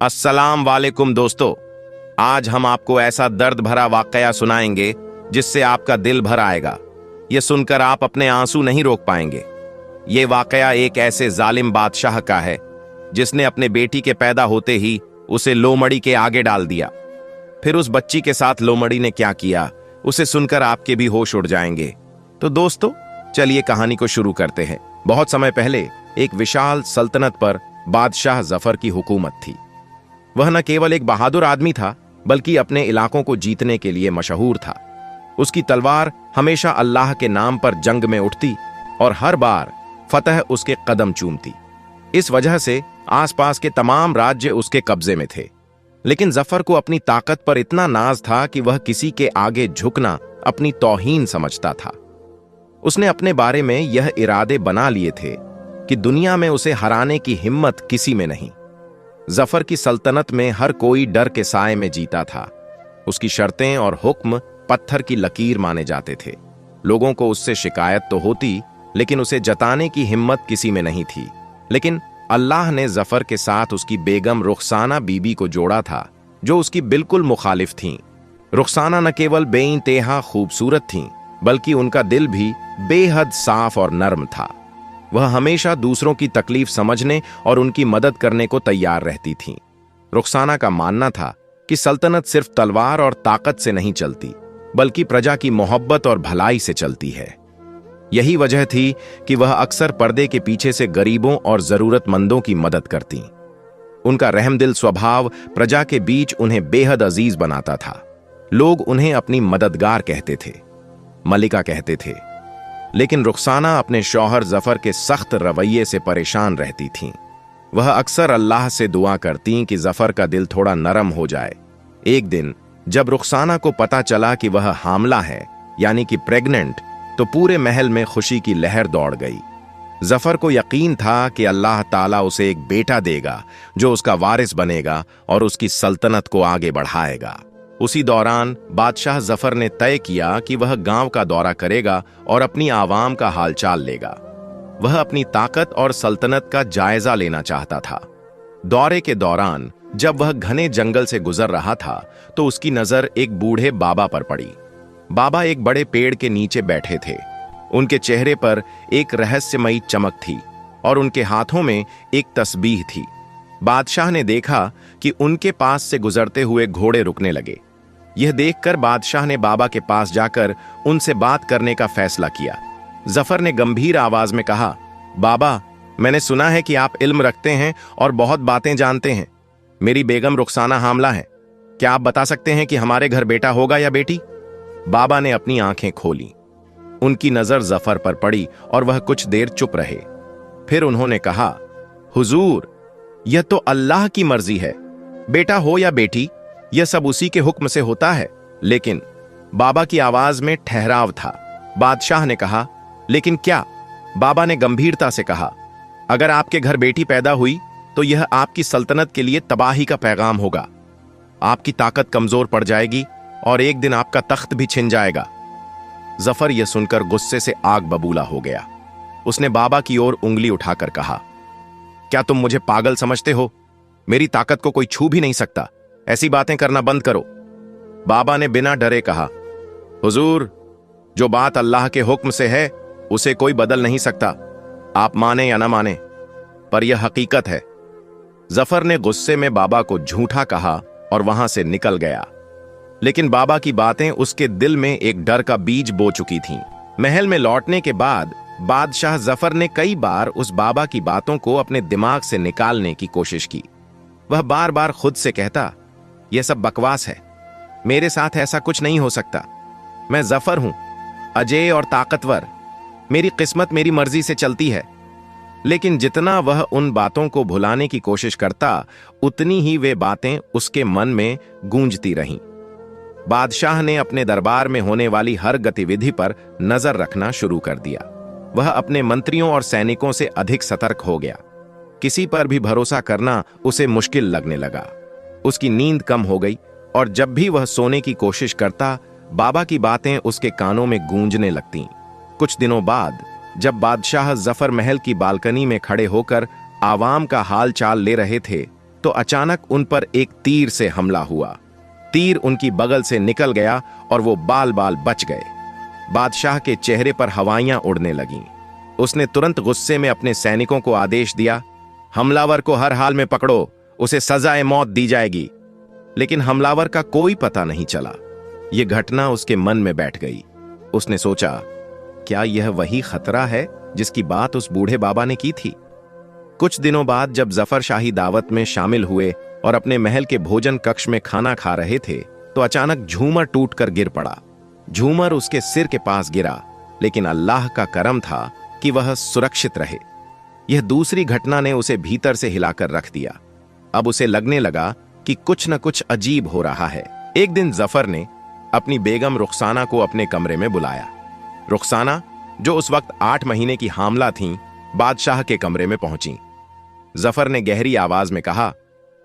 अस्सलाम वालेकुम दोस्तों। आज हम आपको ऐसा दर्द भरा वाकया सुनाएंगे जिससे आपका दिल भर आएगा। ये सुनकर आप अपने आंसू नहीं रोक पाएंगे। ये वाकया एक ऐसे जालिम बादशाह का है जिसने अपने बेटी के पैदा होते ही उसे लोमड़ी के आगे डाल दिया। फिर उस बच्ची के साथ लोमड़ी ने क्या किया, उसे सुनकर आपके भी होश उड़ जाएंगे। तो दोस्तों चलिए कहानी को शुरू करते हैं। बहुत समय पहले एक विशाल सल्तनत पर बादशाह जफर की हुकूमत थी। वह न केवल एक बहादुर आदमी था बल्कि अपने इलाकों को जीतने के लिए मशहूर था। उसकी तलवार हमेशा अल्लाह के नाम पर जंग में उठती और हर बार फतह उसके कदम चूमती। इस वजह से आसपास के तमाम राज्य उसके कब्जे में थे। लेकिन जफर को अपनी ताकत पर इतना नाज था कि वह किसी के आगे झुकना अपनी तौहीन समझता था। उसने अपने बारे में यह इरादे बना लिए थे कि दुनिया में उसे हराने की हिम्मत किसी में नहीं। जफर की सल्तनत में हर कोई डर के साए में जीता था। उसकी शर्तें और हुक्म पत्थर की लकीर माने जाते थे। लोगों को उससे शिकायत तो होती लेकिन उसे जताने की हिम्मत किसी में नहीं थी। लेकिन अल्लाह ने जफर के साथ उसकी बेगम रुखसाना बीबी को जोड़ा था, जो उसकी बिल्कुल मुखालिफ थीं। रुखसाना न केवल बेइंतेहा खूबसूरत थीं बल्कि उनका दिल भी बेहद साफ और नर्म था। वह हमेशा दूसरों की तकलीफ समझने और उनकी मदद करने को तैयार रहती थीं। रुखसाना का मानना था कि सल्तनत सिर्फ तलवार और ताकत से नहीं चलती बल्कि प्रजा की मोहब्बत और भलाई से चलती है। यही वजह थी कि वह अक्सर पर्दे के पीछे से गरीबों और जरूरतमंदों की मदद करती। उनका रहमदिल स्वभाव प्रजा के बीच उन्हें बेहद अजीज बनाता था। लोग उन्हें अपनी मददगार कहते थे, मलिका कहते थे। लेकिन रुखसाना अपने शौहर जफर के सख्त रवैये से परेशान रहती थीं। वह अक्सर अल्लाह से दुआ करतीं कि जफर का दिल थोड़ा नरम हो जाए। एक दिन जब रुखसाना को पता चला कि वह हामला है, यानी कि प्रेग्नेंट, तो पूरे महल में खुशी की लहर दौड़ गई। जफर को यकीन था कि अल्लाह ताला उसे एक बेटा देगा जो उसका वारिस बनेगा और उसकी सल्तनत को आगे बढ़ाएगा। उसी दौरान बादशाह जफर ने तय किया कि वह गांव का दौरा करेगा और अपनी आवाम का हालचाल लेगा। वह अपनी ताकत और सल्तनत का जायजा लेना चाहता था। दौरे के दौरान जब वह घने जंगल से गुजर रहा था तो उसकी नजर एक बूढ़े बाबा पर पड़ी। बाबा एक बड़े पेड़ के नीचे बैठे थे। उनके चेहरे पर एक रहस्यमयी चमक थी और उनके हाथों में एक तस्बीह थी। बादशाह ने देखा कि उनके पास से गुजरते हुए घोड़े रुकने लगे। यह देखकर बादशाह ने बाबा के पास जाकर उनसे बात करने का फैसला किया। जफर ने गंभीर आवाज में कहा, बाबा, मैंने सुना है कि आप इल्म रखते हैं और बहुत बातें जानते हैं। मेरी बेगम रुखसाना हामला है। क्या आप बता सकते हैं कि हमारे घर बेटा होगा या बेटी? बाबा ने अपनी आंखें खोली। उनकी नजर जफर पर पड़ी और वह कुछ देर चुप रहे। फिर उन्होंने कहा, हुजूर, यह तो अल्लाह की मर्जी है। बेटा हो या बेटी, यह सब उसी के हुक्म से होता है। लेकिन बाबा की आवाज में ठहराव था। बादशाह ने कहा, लेकिन क्या? बाबा ने गंभीरता से कहा, अगर आपके घर बेटी पैदा हुई तो यह आपकी सल्तनत के लिए तबाही का पैगाम होगा। आपकी ताकत कमजोर पड़ जाएगी और एक दिन आपका तख्त भी छिन जाएगा। जफर यह सुनकर गुस्से से आग बबूला हो गया। उसने बाबा की ओर उंगली उठाकर कहा, क्या तुम मुझे पागल समझते हो? मेरी ताकत को कोई छू भी नहीं सकता। ऐसी बातें करना बंद करो। बाबा ने बिना डरे कहा, हुजूर, जो बात अल्लाह के हुक्म से है उसे कोई बदल नहीं सकता। आप माने या ना माने, पर यह हकीकत है। जफर ने गुस्से में बाबा को झूठा कहा और वहां से निकल गया। लेकिन बाबा की बातें उसके दिल में एक डर का बीज बो चुकी थीं। महल में लौटने के बाद बादशाह जफर ने कई बार उस बाबा की बातों को अपने दिमाग से निकालने की कोशिश की। वह बार बार खुद से कहता, यह सब बकवास है। मेरे साथ ऐसा कुछ नहीं हो सकता। मैं जफर हूं, अजय और ताकतवर। मेरी किस्मत मेरी मर्जी से चलती है। लेकिन जितना वह उन बातों को भुलाने की कोशिश करता, उतनी ही वे बातें उसके मन में गूंजती रहीं। बादशाह ने अपने दरबार में होने वाली हर गतिविधि पर नजर रखना शुरू कर दिया। वह अपने मंत्रियों और सैनिकों से अधिक सतर्क हो गया। किसी पर भी भरोसा करना उसे मुश्किल लगने लगा। उसकी नींद कम हो गई और जब भी वह सोने की कोशिश करता, बाबा की बातें उसके कानों में गूंजने लगतीं। कुछ दिनों बाद जब बादशाह जफर महल की बालकनी में खड़े होकर आवाम का हाल चाल ले रहे थे, तो अचानक उन पर एक तीर से हमला हुआ। तीर उनकी बगल से निकल गया और वो बाल बाल बच गए। बादशाह के चेहरे पर हवाइयां उड़ने लगीं। उसने तुरंत गुस्से में अपने सैनिकों को आदेश दिया, हमलावर को हर हाल में पकड़ो, उसे सजाए मौत दी जाएगी। लेकिन हमलावर का कोई पता नहीं चला। यह घटना उसके मन में बैठ गई। उसने सोचा, क्या यह वही खतरा है जिसकी बात उस बूढ़े बाबा ने की थी? कुछ दिनों बाद जब जफर शाही दावत में शामिल हुए और अपने महल के भोजन कक्ष में खाना खा रहे थे, तो अचानक झूमर टूटकर गिर पड़ा। झूमर उसके सिर के पास गिरा, लेकिन अल्लाह का करम था कि वह सुरक्षित रहे। यह दूसरी घटना ने उसे भीतर से हिलाकर रख दिया। अब उसे लगने लगा कि कुछ न कुछ अजीब हो रहा है। एक दिन जफर ने अपनी बेगम रुखसाना को अपने कमरे में बुलाया। रुखसाना, जो उस वक्त 8 महीने की हामला थीं, बादशाह के कमरे में पहुंची। जफर ने गहरी आवाज में कहा,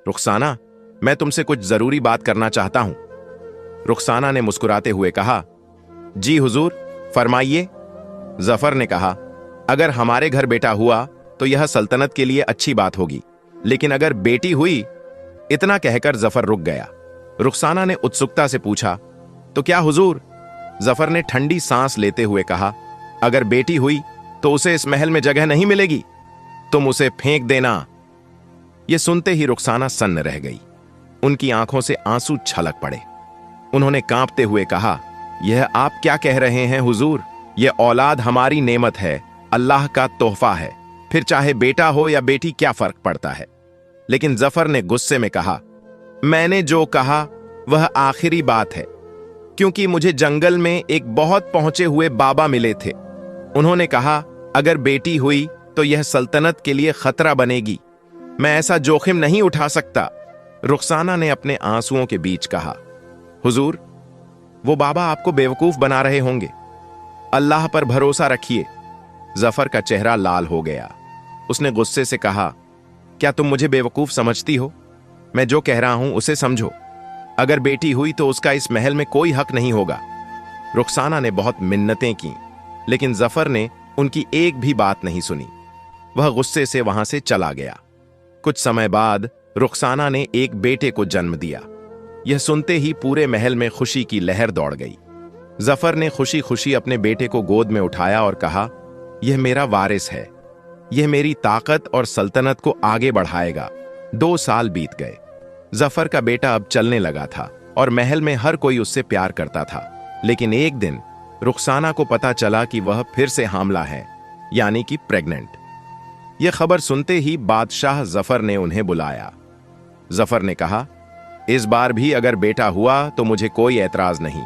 रुखसाना, मैं तुमसे कुछ जरूरी बात करना चाहता हूं। रुखसाना ने मुस्कुराते हुए कहा, जी हुजूर, फरमाइए। जफर ने कहा, अगर हमारे घर बेटा हुआ तो यह सल्तनत के लिए अच्छी बात होगी, लेकिन अगर बेटी हुई। इतना कहकर जफर रुक गया। रुखसाना ने उत्सुकता से पूछा, तो क्या हुजूर? जफर ने ठंडी सांस लेते हुए कहा, अगर बेटी हुई तो उसे इस महल में जगह नहीं मिलेगी, तुम उसे फेंक देना। यह सुनते ही रुखसाना सन्न रह गई। उनकी आंखों से आंसू छलक पड़े। उन्होंने कांपते हुए कहा, यह आप क्या कह रहे हैं हुजूर? यह औलाद हमारी नेमत है, अल्लाह का तोहफा है, फिर चाहे बेटा हो या बेटी क्या फर्क पड़ता है? लेकिन जफर ने गुस्से में कहा, मैंने जो कहा वह आखिरी बात है, क्योंकि मुझे जंगल में एक बहुत पहुंचे हुए बाबा मिले थे। उन्होंने कहा, अगर बेटी हुई तो यह सल्तनत के लिए खतरा बनेगी, मैं ऐसा जोखिम नहीं उठा सकता। रुखसाना ने अपने आंसुओं के बीच कहा, हुजूर, वो बाबा आपको बेवकूफ बना रहे होंगे, अल्लाह पर भरोसा रखिए। जफर का चेहरा लाल हो गया। उसने गुस्से से कहा, क्या तुम मुझे बेवकूफ समझती हो? मैं जो कह रहा हूं उसे समझो। अगर बेटी हुई तो उसका इस महल में कोई हक नहीं होगा। रुखसाना ने बहुत मिन्नतें की, लेकिन जफर ने उनकी एक भी बात नहीं सुनी। वह गुस्से से वहां से चला गया। कुछ समय बाद रुखसाना ने एक बेटे को जन्म दिया। यह सुनते ही पूरे महल में खुशी की लहर दौड़ गई। जफर ने खुशी खुशी अपने बेटे को गोद में उठाया और कहा, यह मेरा वारिस है, यह मेरी ताकत और सल्तनत को आगे बढ़ाएगा। 2 साल बीत गए। जफर का बेटा अब चलने लगा था और महल में हर कोई उससे प्यार करता था। लेकिन एक दिन रुखसाना को पता चला कि वह फिर से हामला है, यानी कि प्रेग्नेंट। यह खबर सुनते ही बादशाह जफर ने उन्हें बुलाया। जफर ने कहा, इस बार भी अगर बेटा हुआ तो मुझे कोई ऐतराज नहीं,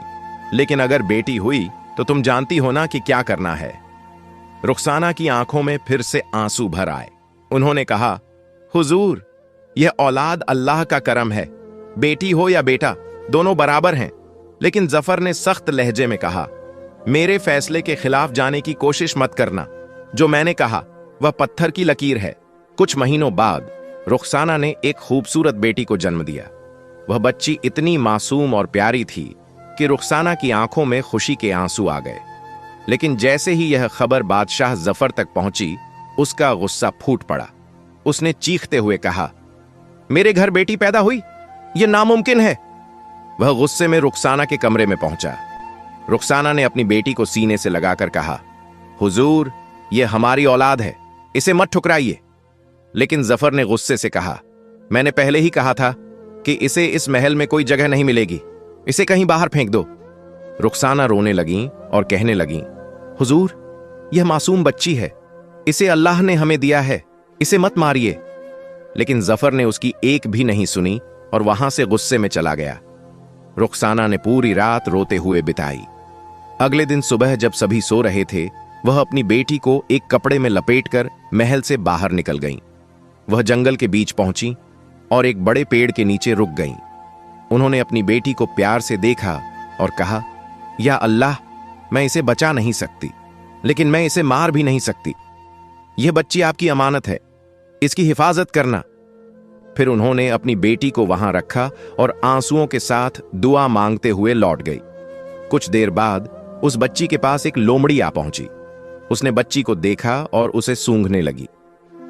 लेकिन अगर बेटी हुई तो तुम जानती हो ना कि क्या करना है। रुखसाना की आंखों में फिर से आंसू भर आए। उन्होंने कहा, हुजूर, यह औलाद अल्लाह का करम है, बेटी हो या बेटा दोनों बराबर हैं। लेकिन जफर ने सख्त लहजे में कहा, मेरे फैसले के खिलाफ जाने की कोशिश मत करना। जो मैंने कहा वह पत्थर की लकीर है। कुछ महीनों बाद रुखसाना ने एक खूबसूरत बेटी को जन्म दिया। वह बच्ची इतनी मासूम और प्यारी थी कि रुखसाना की आंखों में खुशी के आंसू आ गए। लेकिन जैसे ही यह खबर बादशाह जफर तक पहुंची, उसका गुस्सा फूट पड़ा। उसने चीखते हुए कहा, मेरे घर बेटी पैदा हुई, यह नामुमकिन है। वह गुस्से में रुखसाना के कमरे में पहुंचा। रुखसाना ने अपनी बेटी को सीने से लगाकर कहा, हुजूर, यह हमारी औलाद है, इसे मत ठुकराइए। लेकिन जफर ने गुस्से से कहा, मैंने पहले ही कहा था कि इसे इस महल में कोई जगह नहीं मिलेगी, इसे कहीं बाहर फेंक दो। रुखसाना रोने लगी और कहने लगी, हुजूर, यह मासूम बच्ची है, इसे अल्लाह ने हमें दिया है, इसे मत मारिए। लेकिन जफर ने उसकी एक भी नहीं सुनी और वहां से गुस्से में चला गया। रुखसाना ने पूरी रात रोते हुए बिताई। अगले दिन सुबह जब सभी सो रहे थे, वह अपनी बेटी को एक कपड़े में लपेटकर महल से बाहर निकल गईं। वह जंगल के बीच पहुंची और एक बड़े पेड़ के नीचे रुक गईं। उन्होंने अपनी बेटी को प्यार से देखा और कहा, या अल्लाह, मैं इसे बचा नहीं सकती, लेकिन मैं इसे मार भी नहीं सकती। यह बच्ची आपकी अमानत है, इसकी हिफाजत करना। फिर उन्होंने अपनी बेटी को वहां रखा और आंसुओं के साथ दुआ मांगते हुए लौट गई। कुछ देर बाद उस बच्ची के पास एक लोमड़ी आ पहुंची। उसने बच्ची को देखा और उसे सूंघने लगी।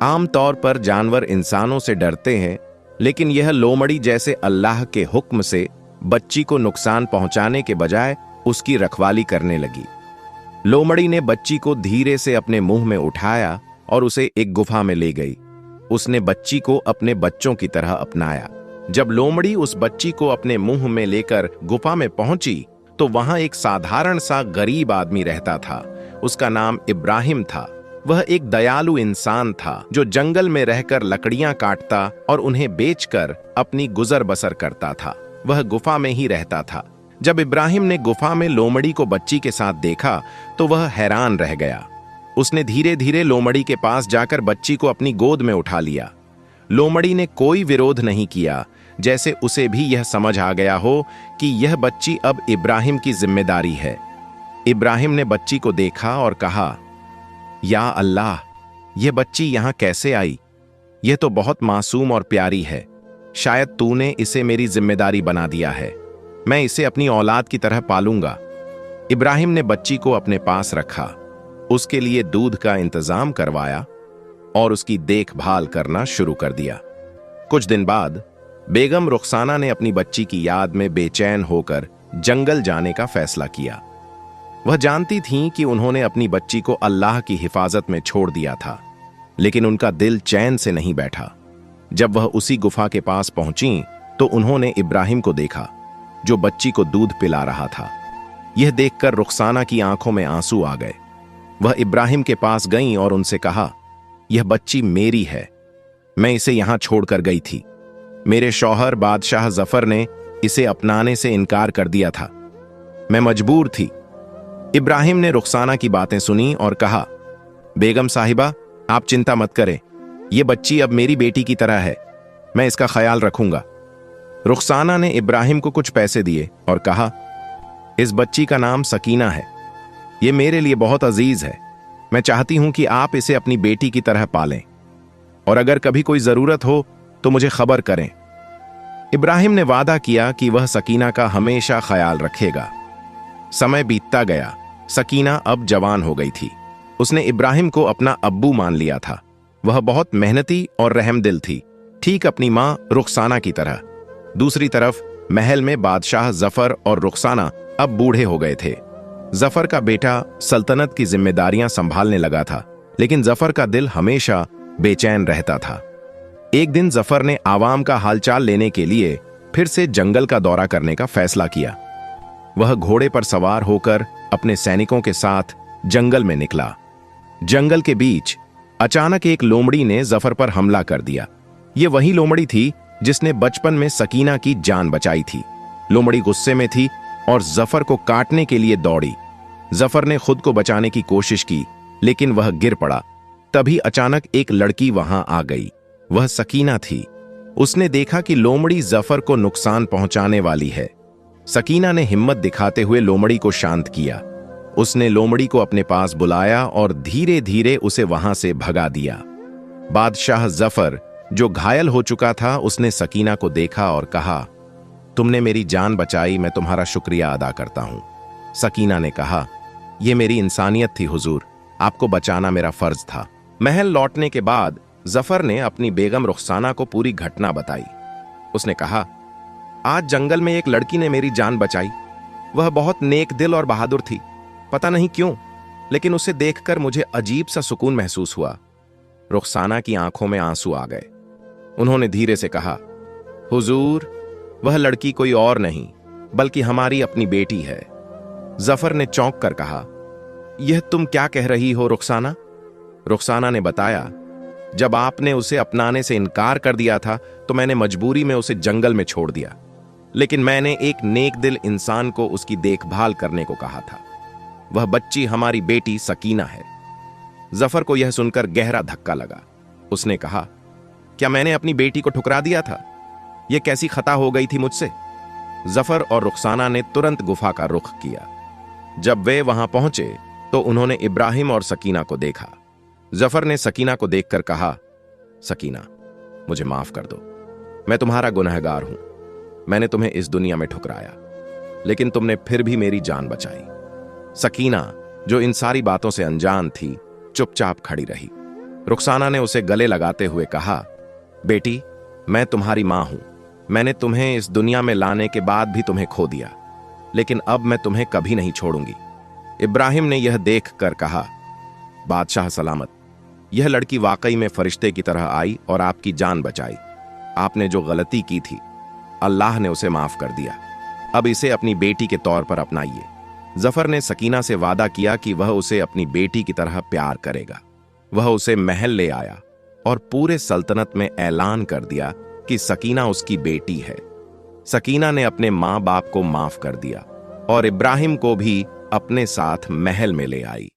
आमतौर पर जानवर इंसानों से डरते हैं, लेकिन यह लोमड़ी जैसे अल्लाह के हुक्म से बच्ची को नुकसान पहुंचाने के बजाय उसकी रखवाली करने लगी। लोमड़ी ने बच्ची को धीरे से अपने मुंह में उठाया और उसे एक गुफा में ले गई। उसने बच्ची को अपने बच्चों की तरह अपनाया। जब लोमड़ी उस बच्ची को अपने मुंह में लेकर गुफा में पहुंची तो वहां एक साधारण सा गरीब आदमी रहता था। उसका नाम इब्राहिम था। वह एक दयालु इंसान था जो जंगल में रहकर लकड़ियां काटता और उन्हें बेचकर अपनी गुजर बसर करता था। वह गुफा में ही रहता था। जब इब्राहिम ने गुफा में लोमड़ी को बच्ची के साथ देखा तो वह हैरान रह गया। उसने धीरे धीरे लोमड़ी के पास जाकर बच्ची को अपनी गोद में उठा लिया। लोमड़ी ने कोई विरोध नहीं किया, जैसे उसे भी यह समझ आ गया हो कि यह बच्ची अब इब्राहिम की जिम्मेदारी है। इब्राहिम ने बच्ची को देखा और कहा, या अल्लाह, यह बच्ची यहां कैसे आई? यह तो बहुत मासूम और प्यारी है। शायद तूने इसे मेरी जिम्मेदारी बना दिया है। मैं इसे अपनी औलाद की तरह पालूंगा। इब्राहिम ने बच्ची को अपने पास रखा, उसके लिए दूध का इंतजाम करवाया और उसकी देखभाल करना शुरू कर दिया। कुछ दिन बाद बेगम रुखसाना ने अपनी बच्ची की याद में बेचैन होकर जंगल जाने का फैसला किया। वह जानती थीं कि उन्होंने अपनी बच्ची को अल्लाह की हिफाजत में छोड़ दिया था, लेकिन उनका दिल चैन से नहीं बैठा। जब वह उसी गुफा के पास पहुंची तो उन्होंने इब्राहिम को देखा जो बच्ची को दूध पिला रहा था। यह देखकर रुखसाना की आंखों में आंसू आ गए। वह इब्राहिम के पास गईं और उनसे कहा, यह बच्ची मेरी है। मैं इसे यहां छोड़कर गई थी। मेरे शौहर बादशाह जफर ने इसे अपनाने से इनकार कर दिया था। मैं मजबूर थी। इब्राहिम ने रुखसाना की बातें सुनी और कहा, बेगम साहिबा, आप चिंता मत करें। यह बच्ची अब मेरी बेटी की तरह है। मैं इसका ख्याल रखूंगा। रुखसाना ने इब्राहिम को कुछ पैसे दिए और कहा, इस बच्ची का नाम सकीना है। यह मेरे लिए बहुत अजीज है। मैं चाहती हूं कि आप इसे अपनी बेटी की तरह पालें और अगर कभी कोई जरूरत हो तो मुझे खबर करें। इब्राहिम ने वादा किया कि वह सकीना का हमेशा ख्याल रखेगा। समय बीतता गया। सकीना अब जवान हो गई थी। उसने इब्राहिम को अपना अब्बू मान लिया था। वह बहुत मेहनती और रहमदिल थी, ठीक अपनी मां रुखसाना की तरह। दूसरी तरफ महल में बादशाह जफर और रुखसाना अब बूढ़े हो गए थे। जफर का बेटा सल्तनत की जिम्मेदारियां संभालने लगा था, लेकिन जफर का दिल हमेशा बेचैन रहता था। एक दिन जफर ने आवाम का हालचाल लेने के लिए फिर से जंगल का दौरा करने का फैसला किया। वह घोड़े पर सवार होकर अपने सैनिकों के साथ जंगल में निकला। जंगल के बीच अचानक एक लोमड़ी ने जफर पर हमला कर दिया। यह वही लोमड़ी थी जिसने बचपन में सकीना की जान बचाई थी। लोमड़ी गुस्से में थी और जफर को काटने के लिए दौड़ी। जफर ने खुद को बचाने की कोशिश की, लेकिन वह गिर पड़ा। तभी अचानक एक लड़की वहां आ गई। वह सकीना थी। उसने देखा कि लोमड़ी जफर को नुकसान पहुंचाने वाली है। सकीना ने हिम्मत दिखाते हुए लोमड़ी को शांत किया। उसने लोमड़ी को अपने पास बुलाया और धीरे धीरे उसे वहां से भगा दिया। बादशाह जफर, जो घायल हो चुका था, उसने सकीना को देखा और कहा, तुमने मेरी जान बचाई, मैं तुम्हारा शुक्रिया अदा करता हूं। सकीना ने कहा, यह मेरी इंसानियत थी हुजूर, आपको बचाना मेरा फर्ज था। महल लौटने के बाद जफर ने अपनी बेगम रुखसाना को पूरी घटना बताई। उसने कहा, आज जंगल में एक लड़की ने मेरी जान बचाई। वह बहुत नेक दिल और बहादुर थी। पता नहीं क्यों, लेकिन उसे देखकर मुझे अजीब सा सुकून महसूस हुआ। रुखसाना की आंखों में आंसू आ गए। उन्होंने धीरे से कहा, हुजूर, वह लड़की कोई और नहीं बल्कि हमारी अपनी बेटी है। जफर ने चौंक कर कहा, यह तुम क्या कह रही हो रुखसाना? रुखसाना ने बताया, जब आपने उसे अपनाने से इनकार कर दिया था तो मैंने मजबूरी में उसे जंगल में छोड़ दिया, लेकिन मैंने एक नेक दिल इंसान को उसकी देखभाल करने को कहा था। वह बच्ची हमारी बेटी सकीना है। जफर को यह सुनकर गहरा धक्का लगा। उसने कहा, क्या मैंने अपनी बेटी को ठुकरा दिया था? यह कैसी खता हो गई थी मुझसे? जफर और रुखसाना ने तुरंत गुफा का रुख किया। जब वे वहां पहुंचे तो उन्होंने इब्राहिम और सकीना को देखा। जफर ने सकीना को देखकर कहा, सकीना, मुझे माफ कर दो। मैं तुम्हारा गुनहगार हूं। मैंने तुम्हें इस दुनिया में ठुकराया, लेकिन तुमने फिर भी मेरी जान बचाई। सकीना, जो इन सारी बातों से अनजान थी, चुपचाप खड़ी रही। रुखसाना ने उसे गले लगाते हुए कहा, बेटी, मैं तुम्हारी माँ हूं। मैंने तुम्हें इस दुनिया में लाने के बाद भी तुम्हें खो दिया, लेकिन अब मैं तुम्हें कभी नहीं छोड़ूंगी। इब्राहिम ने यह देख कर कहा, बादशाह सलामत, यह लड़की वाकई में फरिश्ते की तरह आई और आपकी जान बचाई। आपने जो गलती की थी, अल्लाह ने उसे माफ कर दिया। अब इसे अपनी बेटी के तौर पर अपनाइए। जफर ने सकीना से वादा किया कि वह उसे अपनी बेटी की तरह प्यार करेगा। वह उसे महल ले आया और पूरे सल्तनत में ऐलान कर दिया कि सकीना उसकी बेटी है। सकीना ने अपने माँ बाप को माफ कर दिया और इब्राहिम को भी अपने साथ महल में ले आई।